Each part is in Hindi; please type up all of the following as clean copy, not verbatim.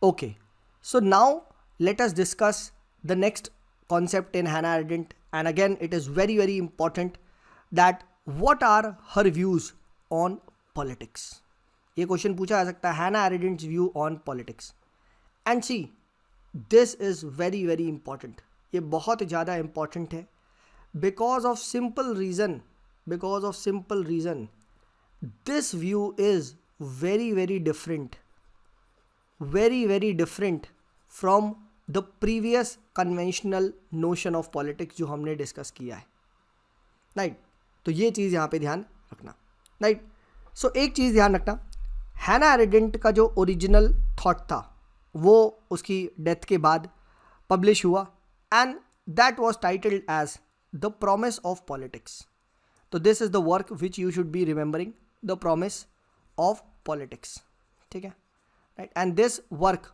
Okay, so now let us discuss the next concept in Hannah Arendt, and again it is very very important that what are her views on politics. ये क्वेश्चन पूछा जा सकता है, Hannah Arendt's view on politics. And see, this is very very important. ये बहुत ज़्यादा important है because of simple reason, this view is very very different from the previous conventional notion of politics जो हमने डिस्कस किया है, राइट. तो ये चीज़ यहाँ पे ध्यान रखना, राइट. सो एक चीज़ ध्यान रखना, हैना एरेंडेंट का जो ओरिजिनल थॉट था वो उसकी डेथ के बाद पब्लिश हुआ, and that was titled as the promise of politics. तो this is the work which you should be remembering, the promise of politics, ठीक है, right. And this work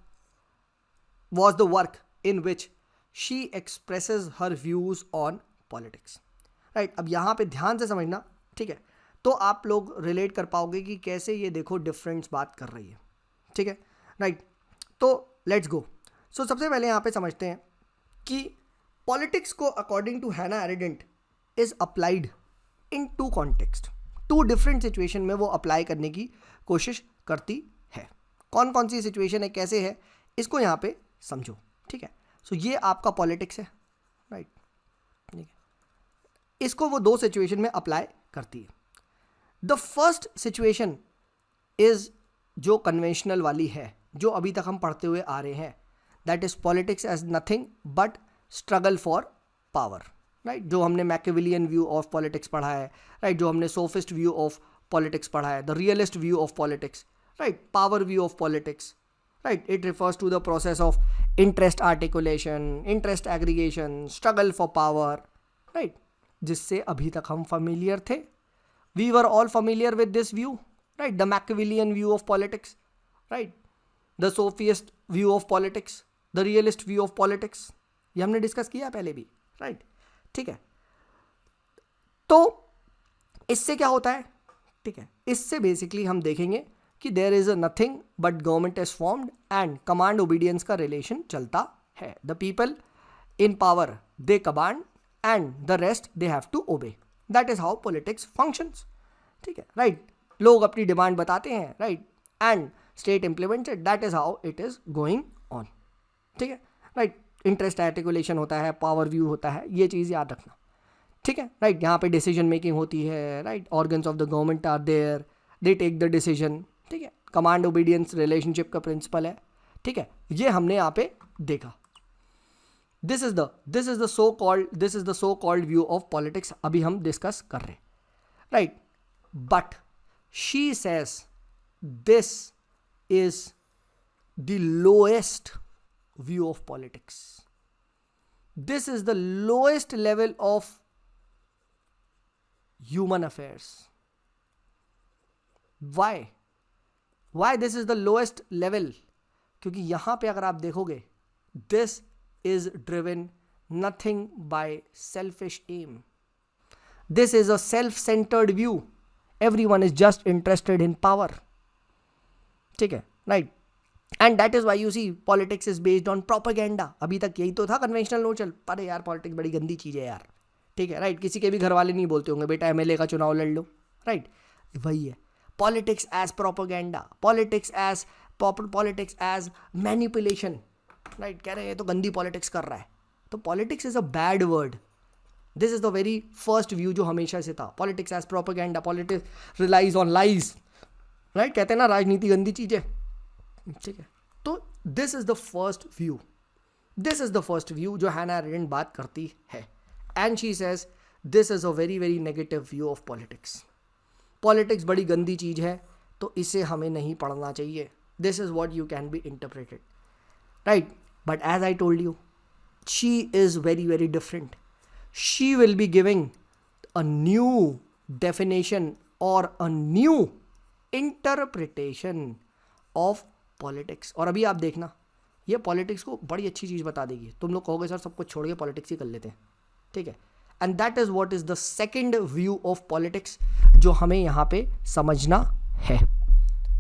was the work in which she expresses her views on politics, right. अब यहाँ पे ध्यान से समझना, ठीक है, तो आप लोग रिलेट कर पाओगे कि कैसे ये देखो डिफरेंस बात कर रही है, ठीक है, राइट. तो लेट्स गो. सो सबसे पहले यहाँ पे समझते हैं कि पॉलिटिक्स को according to Hannah Arendt is applied in to context, to different situation में वो अप्लाई करने की कोशिश करती है. कौन कौन सी सिचुएशन है, कैसे है, इसको यहाँ पे समझो, ठीक है. सो ये आपका पॉलिटिक्स है, राइट, ठीक है. इसको वो दो सिचुएशन में अप्लाई करती है. द फर्स्ट सिचुएशन इज जो कन्वेंशनल वाली है, जो अभी तक हम पढ़ते हुए आ रहे हैं, that is politics as nothing but struggle for power, right. जो हमने मैकियावेलियन व्यू ऑफ पॉलिटिक्स पढ़ा है, राइट, जो हमने सोफिस्ट व्यू ऑफ पॉलिटिक्स पढ़ा है, the realist view of politics, right, power view of politics, right. It refers to the process of interest articulation, interest aggregation, struggle for power, right. जिससे अभी तक हम familiar थे. We were all familiar with this view, right. The Machiavellian view of politics, right. The sophist view of politics, the realist view of politics, ये हमने डिस्कस किया पहले भी, right. ठीक है. तो इससे क्या होता है, ठीक है, इससे बेसिकली हम देखेंगे कि there is a nothing but government is formed and command obedience का रिलेशन चलता है. The people in power they command and the rest they have to obey. That is how politics functions, ठीक है, राइट. लोग अपनी डिमांड बताते हैं, right, and state implemented. That is how it is going on, ठीक है, राइट. इंटरेस्ट आर्टिकुलेशन होता है, पावर व्यू होता है, ये चीज़ याद रखना, ठीक है, राइट. यहाँ पे डिसीजन मेकिंग होती है, right. Organs of the government are there, they take the decision, ठीक है. कमांड ओबीडियंस रिलेशनशिप का प्रिंसिपल है, ठीक है. ये हमने यहाँ पे देखा. This is the so called view of politics अभी हम डिस्कस कर रहे हैं, right. But she says this is the lowest view of politics. This is the lowest level of human affairs. Why this is the lowest level? क्योंकि यहाँ पे अगर आप देखोगे, this is driven nothing by selfish aim. This is a self-centered view. Everyone is just interested in power. ठीक है, right. And that is why you see politics is based on propaganda. अभी तक यही तो था कन्वेंशनल नोशन. अरे यार पॉलिटिक्स बड़ी गंदी चीज़ है यार, ठीक है, राइट. किसी के भी घर वाले नहीं बोलते होंगे बेटा एमएलए का चुनाव लड़ लो, राइट. वही है politics as propaganda, politics as manipulation, right. कह रहे हैं तो गंदी politics कर रहा है. तो politics is a bad word. This is the very first view जो हमेशा से था. Politics as propaganda, politics relies on lies, right. कहते हैं ना राजनीति गंदी चीज़ है, ठीक है. तो this is the first view जो हैना एरेंडेंट बात करती है, and she says this is a very very negative view of politics. Politics बड़ी गंदी चीज़ है, तो इसे हमें नहीं पढ़ना चाहिए. This is what you can be interpreted, right. But as I told you, she is very very different. She will be giving a new definition और a new interpretation of politics. और अभी आप देखना, ये पॉलिटिक्स को बड़ी अच्छी चीज़ बता देगी. तुम लोग कहोगे सर सब कुछ छोड़ के पॉलिटिक्स ही कर लेते हैं, ठीक है. And that is what is the second view of जो हमें यहाँ पे समझना है.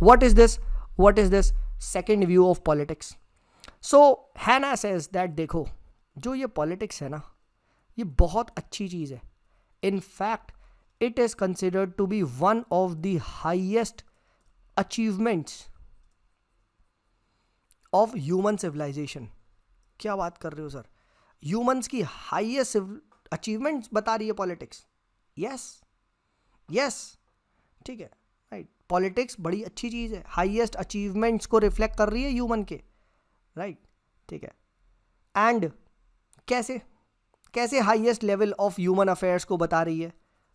What is this second view of politics. So Hannah says that देखो जो ये पॉलिटिक्स है ना, ये बहुत अच्छी चीज़ है. In fact it is considered to be one of the highest achievements of human civilization. क्या बात कर रहे हो सर, ह्यूमंस की हाईएस्ट अचीवमेंट्स बता रही है पॉलिटिक्स. यस यस, ठीक है, राइट. पॉलिटिक्स बड़ी अच्छी चीज़ है, हाईएस्ट अचीवमेंट्स को रिफ्लेक्ट कर रही है ह्यूमन के, राइट, ठीक है. एंड कैसे कैसे highest level of human affairs को बता रही है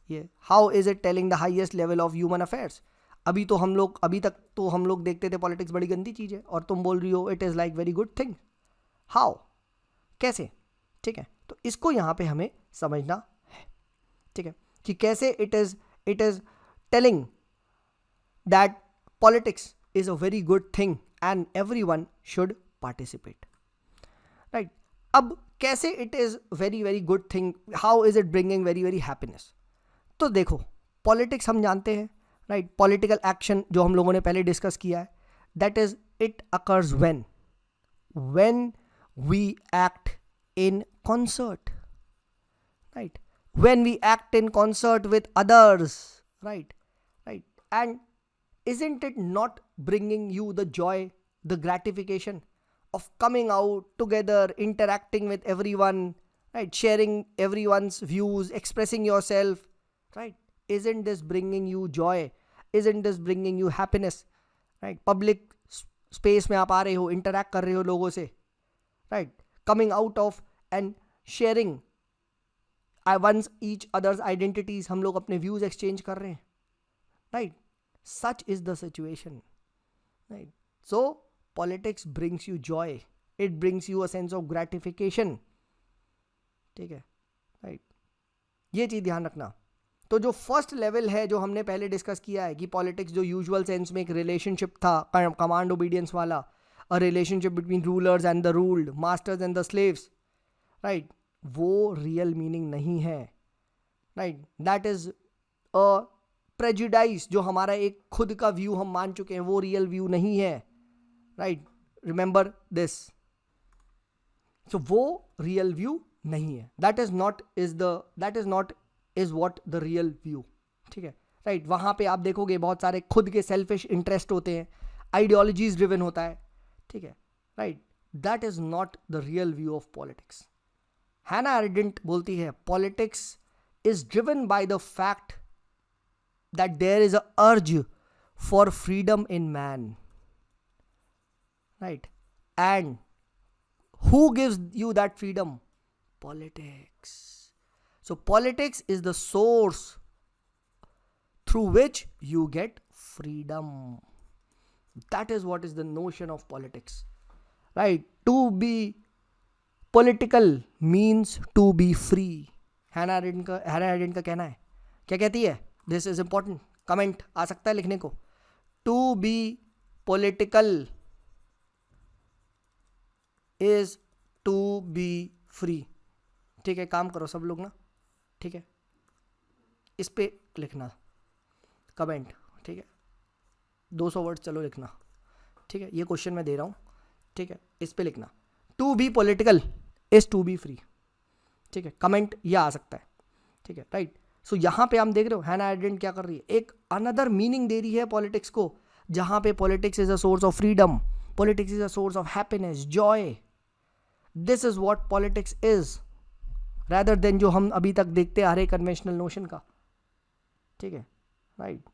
ये. How is it telling the highest level of human affairs. अभी तक तो हम लोग देखते थे पॉलिटिक्स बड़ी गंदी चीज़ है, और तुम बोल रही हो it is like very good thing. How, कैसे, ठीक है. तो इसको यहाँ पे हमें समझना है, ठीक है, कि कैसे it is telling that politics is a very good thing and everyone should participate, right. अब कैसे it is very very good thing, how is it bringing very very happiness. तो देखो पॉलिटिक्स हम जानते हैं, राइट. पॉलिटिकल एक्शन जो हम लोगों ने पहले डिस्कस किया है, that is it occurs when we act in concert, right, when we act in concert with others, right, and isn't it not bringing you the joy, the gratification of coming out together, interacting with everyone, right, sharing everyone's views, expressing yourself, right? Isn't this bringing you joy, isn't this bringing you happiness, right? Public space में आप आ रहे हो, इंटरैक्ट कर रहे हो लोगों से, right, coming out of and sharing ones each others identities, हम लोग अपने व्यूज एक्सचेंज कर रहे हैं, right. Such is the situation, right. So politics brings you joy, it brings you a sense of gratification, ठीक है, राइट. ये चीज़ ध्यान रखना. तो जो फर्स्ट लेवल है जो हमने पहले डिस्कस किया है कि पॉलिटिक्स जो यूजुअल सेंस में एक रिलेशनशिप था कमांड ओबीडियंस वाला, a relationship between rulers and the ruled, masters and the slaves, right, वो रियल मीनिंग नहीं है, right. That is a prejudice, जो हमारा एक खुद का व्यू हम मान चुके हैं, वो रियल व्यू नहीं है, राइट. Remember this. सो वो रियल व्यू नहीं है. That is not is what the real view, ठीक है, राइट. वहाँ पे आप देखोगे बहुत सारे खुद के सेल्फिश इंटरेस्ट होते हैं, आइडियोलॉजीज ड्रिवन होता है, ठीक है, right. That is not the real view of politics. Hannah Arendt बोलती है politics is driven by the fact that there is a urge for freedom in man, right. And who gives you that freedom? Politics. So politics is the source through which you get freedom. That is what is the notion of politics, right? To be political means to be free. Hannah Arendt का कहना है, क्या कहती है? This is important. Comment आ सकता है लिखने को. To be political is to be free. ठीक है, काम करो सब लोग ना, ठीक है, इस पे लिखना कमेंट, ठीक है, 200 वर्ड चलो लिखना, ठीक है. ये क्वेश्चन मैं दे रहा हूँ, ठीक है, इस पे लिखना to be political is to be free, ठीक है. कमेंट ये आ सकता है, ठीक है, राइट. सो यहाँ पे हम देख रहे हो हैना एरेंडेंट क्या कर रही है, एक अनदर मीनिंग दे रही है पॉलिटिक्स को, जहाँ पे politics is a source of freedom, politics is a source of happiness, Joy. This is what politics is, rather than जो हम अभी तक देखते आ रहे कन्वेंशनल नोशन का, ठीक है, right.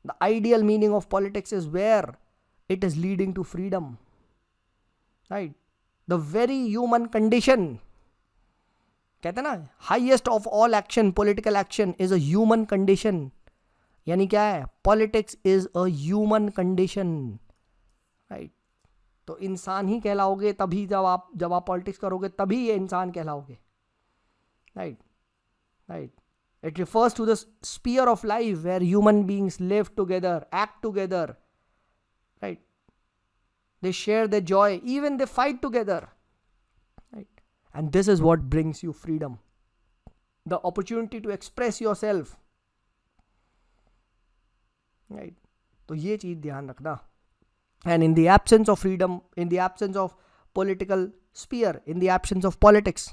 The ideal meaning of politics is where it is leading to freedom, right. The very human condition, कहते हैं ना, highest of all action, political action is a human condition. यानी क्या है? Politics is a human condition, right. तो इंसान ही कहलाओगे तभी, जब आप पॉलिटिक्स करोगे तभी ये इंसान कहलाओगे, right. It refers to the sphere of life where human beings live together, act together, right. They share their joy, even they fight together, right. And this is what brings you freedom, the opportunity to express yourself, right. तो ये चीज ध्यान रखना, And in the absence of freedom, in the absence of political sphere, in the absence of politics,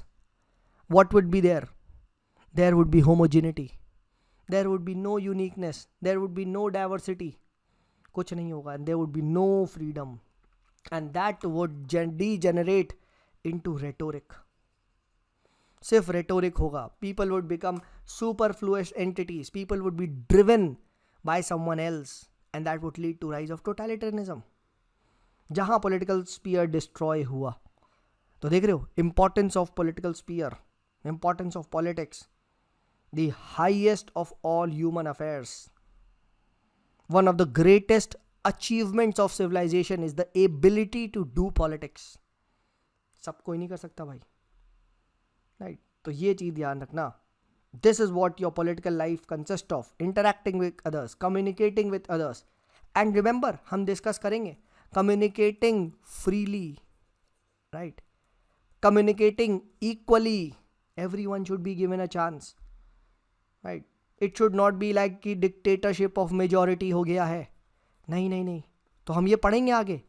what would be there? There would be homogeneity, there would be no uniqueness, there would be no diversity, कुछ नहीं होगा, and there would be no freedom, and that would degenerate into rhetoric. सिर्फ rhetoric होगा. People would become superfluous entities, people would be driven by someone else, and that would lead to rise of totalitarianism. जहाँ political sphere destroy हुआ, तो देख रहे हो importance of political sphere, importance of politics, the highest of all human affairs. One of the greatest achievements of civilization is the ability to do politics. सब कोई नहीं कर सकता भाई, राइट? तो ये चीज़ ध्यान रखना. This is what your political life consist of, interacting with others, communicating with others, and remember हम डिस्कस करेंगे communicating freely, right? Communicating equally, everyone should be given a chance, right? It should not be like कि dictatorship of majority हो गया है. नहीं नहीं नहीं, तो हम ये पढ़ेंगे आगे.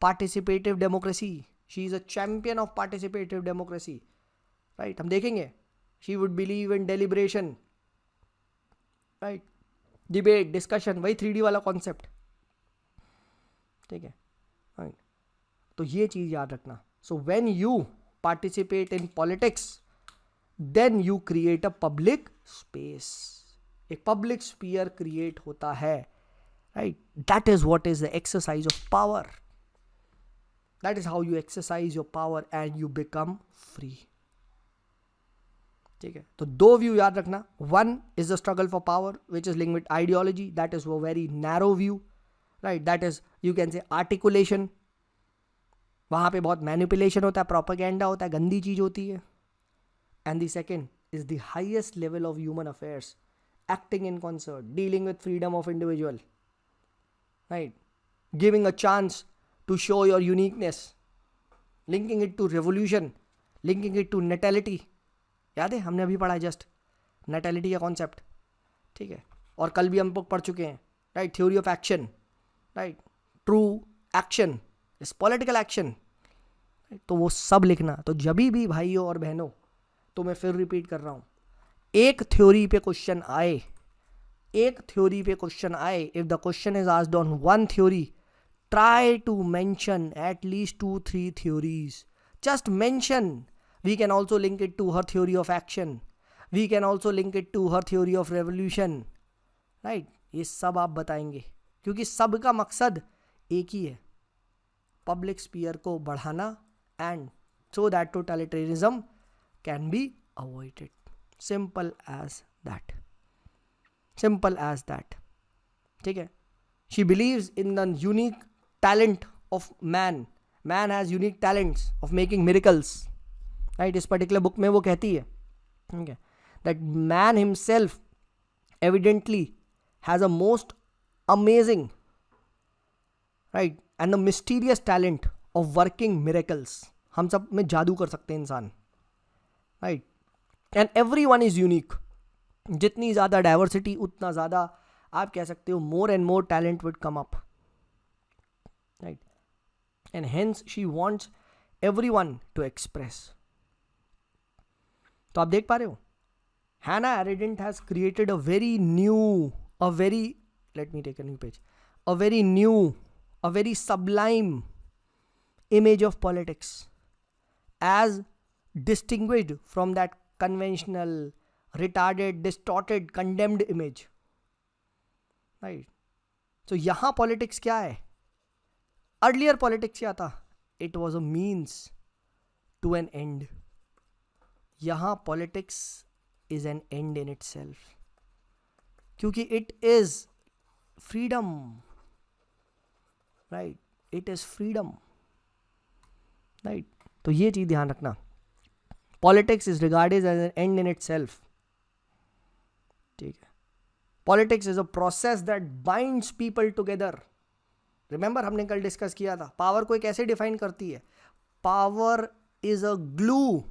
Participative democracy, she is a champion of participative democracy, right? हम देखेंगे. She would believe in deliberation, right? Debate, discussion, वही 3D वाला concept, ठीक है, right? तो ये चीज़ याद रखना. So when you participate in politics, then you create a public space. एक public sphere create होता है, right? That is what is the exercise of power. That is how you exercise your power and you become free. ठीक है, तो दो व्यू याद रखना. One is the struggle for power, which is linked with ideology. That is a very narrow view, right? That is, you can say, articulation. वहाँ पे बहुत मैनिपुलेशन होता है, प्रोपेगेंडा होता है, गंदी चीज़ होती है. And the second is the highest level of human affairs, acting in concert, dealing with freedom of individual, right? Giving a chance to show your uniqueness, linking it to revolution, linking it to natality. याद है, हमने अभी पढ़ा जस्ट natality का कॉन्सेप्ट, ठीक है, और कल भी हम लोग पढ़ चुके हैं, right? Theory of action, right? True action is political action. तो वो सब लिखना. तो जब भी भाइयों और बहनों, तो मैं फिर रिपीट कर रहा हूँ, एक थ्योरी पे क्वेश्चन आए, एक थ्योरी पे क्वेश्चन आए, if the question is asked on one theory, try to mention at least 2-3 theories. Just mention. We can also link it to her theory of action, we can also link it to her theory of revolution, right? ये सब आप बताएंगे, क्योंकि सबका मकसद एक ही है, पब्लिक स्पीयर को बढ़ाना, and so that totalitarianism can be avoided. Simple as that. Simple as that. ठीक है? She believes in the unique talent of man. Man has unique talents of making miracles. Right? इस particular book में वो कहती है, ठीक है, that man himself evidently has a most amazing, right, and the mysterious talent of working miracles. हम सब में जादू कर सकते हैं इंसान, right? And everyone is unique. जितनी ज़्यादा डाइवर्सिटी, उतना ज़्यादा आप कह सकते हो more and more talent would come up, right? And hence she wants everyone to express. तो आप देख पा रहे हो, Hannah Arendt has created a very new, let me take a new page, a very new, a very sublime image of politics, as distinguished from that conventional, retarded, distorted, condemned image, right? So यहाँ politics क्या है? Earlier politics क्या था? It was a means to an end. यहाँ politics is an end in itself, क्योंकि it is freedom, right? It is freedom, right? तो ये चीज़ ध्यान रखना. Politics is regarded as an end in itself. ठीक है. Politics is a process that binds people together. Remember हमने कल डिस्कस किया था, पावर को कैसे डिफाइन करती है. पावर इज अ ग्लू,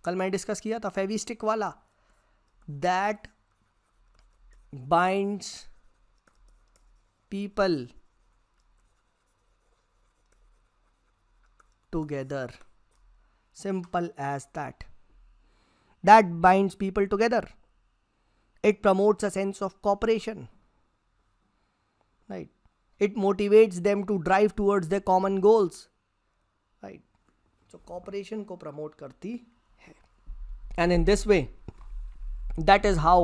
कल मैंने डिस्कस किया था, फेविस्टिक वाला, that binds people together. Simple as that. That binds people together. It promotes a sense of cooperation. Right. It motivates them to drive towards their common goals. Right. So cooperation को promote करती है. And in this way, that is how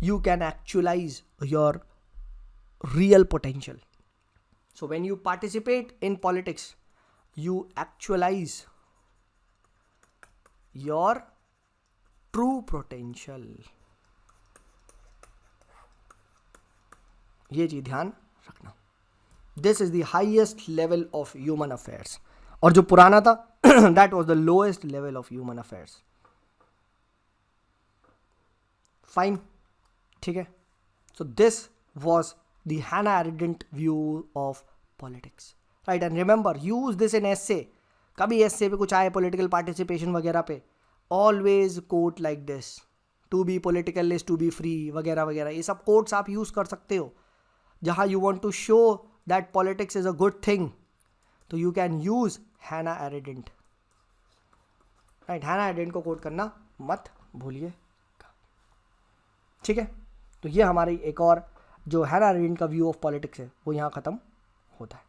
you can actualize your real potential. So when you participate in politics, you actualize your true potential. ये चीज ध्यान रखना. This is the highest level of human affairs. और जो पुराना था that was the lowest level of human affairs. Fine. ठीक है. So this was the Hannah Arendt view of politics. Right, and remember, use this in essay. कभी essay पे कुछ आए political participation वगैरह पे, always quote like this. To be political is to be free वगैरह वगैरह. ये सब quotes आप use कर सकते हो. जहाँ you want to show that politics is a good thing, तो you can use Hannah Arendt. Right, Hannah Arendt को quote करना मत भूलिए. ठीक है. तो ये हमारी एक और जो हैना अरेंट का व्यू ऑफ पॉलिटिक्स है वो यहाँ ख़त्म होता है.